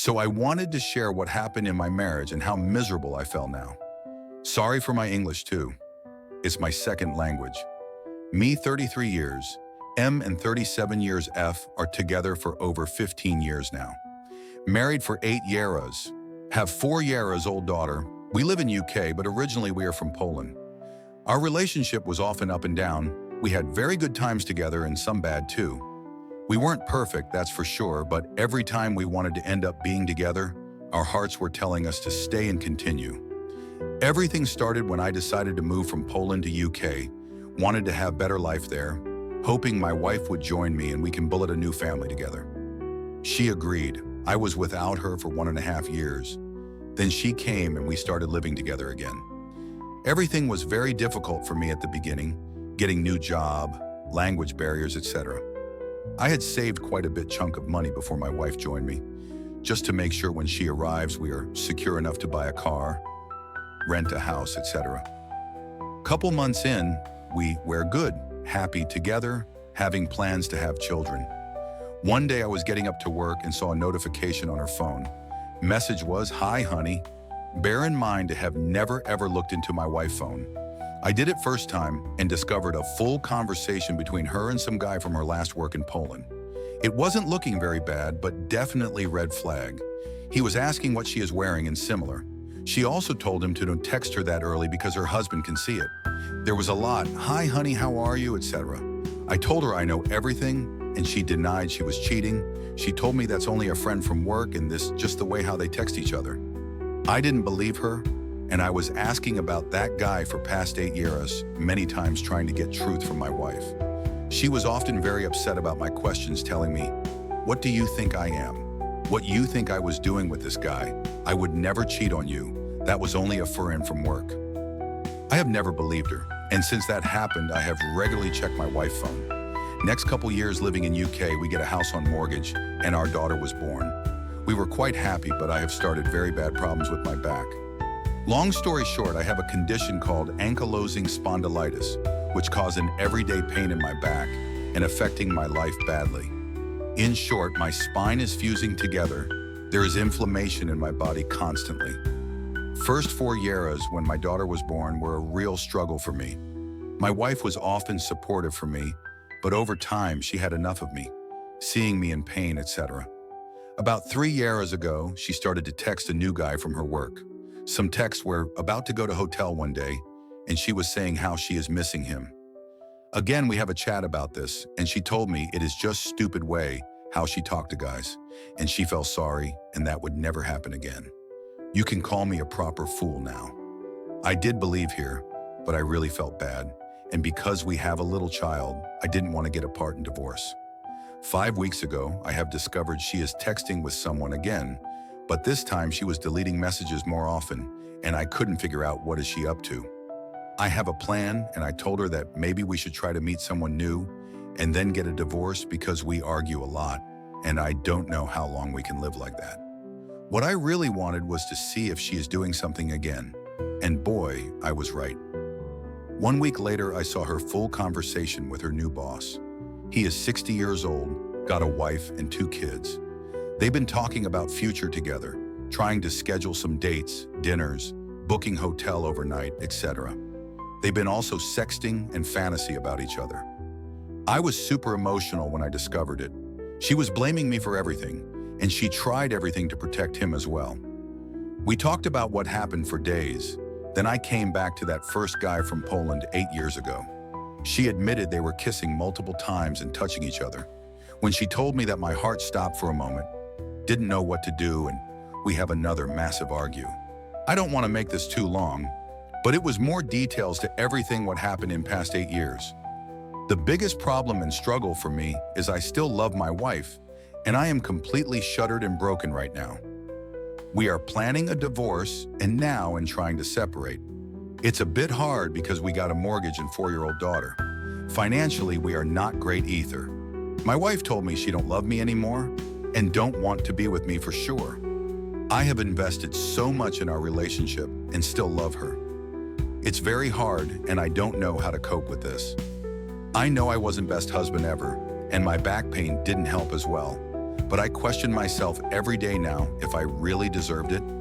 So I wanted to share what happened in my marriage and how miserable I felt now. Sorry for my English too. It's my second language. Me 33 years, M and 37 years F are together for over 15 years now. Married for 8 years, have 4 years old daughter. We live in UK, but originally we are from Poland. Our relationship was often up and down. We had very good times together and some bad too. We weren't perfect, that's for sure, but every time we wanted to end up being together, our hearts were telling us to stay and continue. Everything started when I decided to move from Poland to UK, wanted to have better life there, hoping my wife would join me and we can build a new family together. She agreed. I was without her for 1.5 years. Then she came and we started living together again. Everything was very difficult for me at the beginning, getting new job, language barriers, etc. I had saved quite a bit chunk of money before my wife joined me, just to make sure when she arrives we are secure enough to buy a car, rent a house, etc. Couple months in, we were good, happy together, having plans to have children. One day I was getting up to work and saw a notification on her phone. Message was, "Hi, honey." Bear in mind I have never ever looked into my wife's phone. I did it first time and discovered a full conversation between her and some guy from her last work in Poland. It wasn't looking very bad, but definitely red flag. He was asking what she is wearing and similar. She also told him to don't text her that early because her husband can see it. There was a lot, "Hi honey, how are you?" etc. I told her I know everything and she denied she was cheating. She told me that's only a friend from work and this just the way how they text each other. I didn't believe her, and I was asking about that guy for past 8 years, many times trying to get truth from my wife. She was often very upset about my questions, telling me, "What do you think I am? What you think I was doing with this guy? I would never cheat on you. That was only a friend from work." I have never believed her, and since that happened, I have regularly checked my wife's phone. Next couple years living in UK, we get a house on mortgage, and our daughter was born. We were quite happy, but I have started very bad problems with my back. Long story short, I have a condition called ankylosing spondylitis, which causes an everyday pain in my back and affecting my life badly. In short, my spine is fusing together. There is inflammation in my body constantly. First 4 years when my daughter was born were a real struggle for me. My wife was often supportive for me, but over time she had enough of me, seeing me in pain, etc. About 3 years ago, she started to text a new guy from her work. Some texts were about to go to hotel one day, and she was saying how she is missing him. Again, we have a chat about this, and she told me it is just stupid way how she talked to guys, and she felt sorry, and that would never happen again. You can call me a proper fool now. I did believe here, but I really felt bad, and because we have a little child, I didn't want to get apart and divorce. 5 weeks ago, I have discovered she is texting with someone again, but this time she was deleting messages more often, and I couldn't figure out what is she up to. I have a plan, and I told her that maybe we should try to meet someone new and then get a divorce because we argue a lot, and I don't know how long we can live like that. What I really wanted was to see if she is doing something again, and boy, I was right. 1 week later, I saw her full conversation with her new boss. He is 60 years old, got a wife and 2 kids. They've been talking about future together, trying to schedule some dates, dinners, booking hotel overnight, etc. They've been also sexting and fantasy about each other. I was super emotional when I discovered it. She was blaming me for everything, and she tried everything to protect him as well. We talked about what happened for days. Then I came back to that first guy from Poland 8 years ago. She admitted they were kissing multiple times and touching each other. When she told me that, my heart stopped for a moment, didn't know what to do, and we have another massive argue. I don't want to make this too long, but it was more details to everything what happened in past 8 years. The biggest problem and struggle for me is I still love my wife, and I am completely shuttered and broken right now. We are planning a divorce and now in trying to separate. It's a bit hard because we got a mortgage and 4-year-old daughter. Financially, we are not great either. My wife told me she don't love me anymore and don't want to be with me for sure. I have invested so much in our relationship and still love her. It's very hard and I don't know how to cope with this. I know I wasn't best husband ever and my back pain didn't help as well. but I question myself every day now if I really deserved it.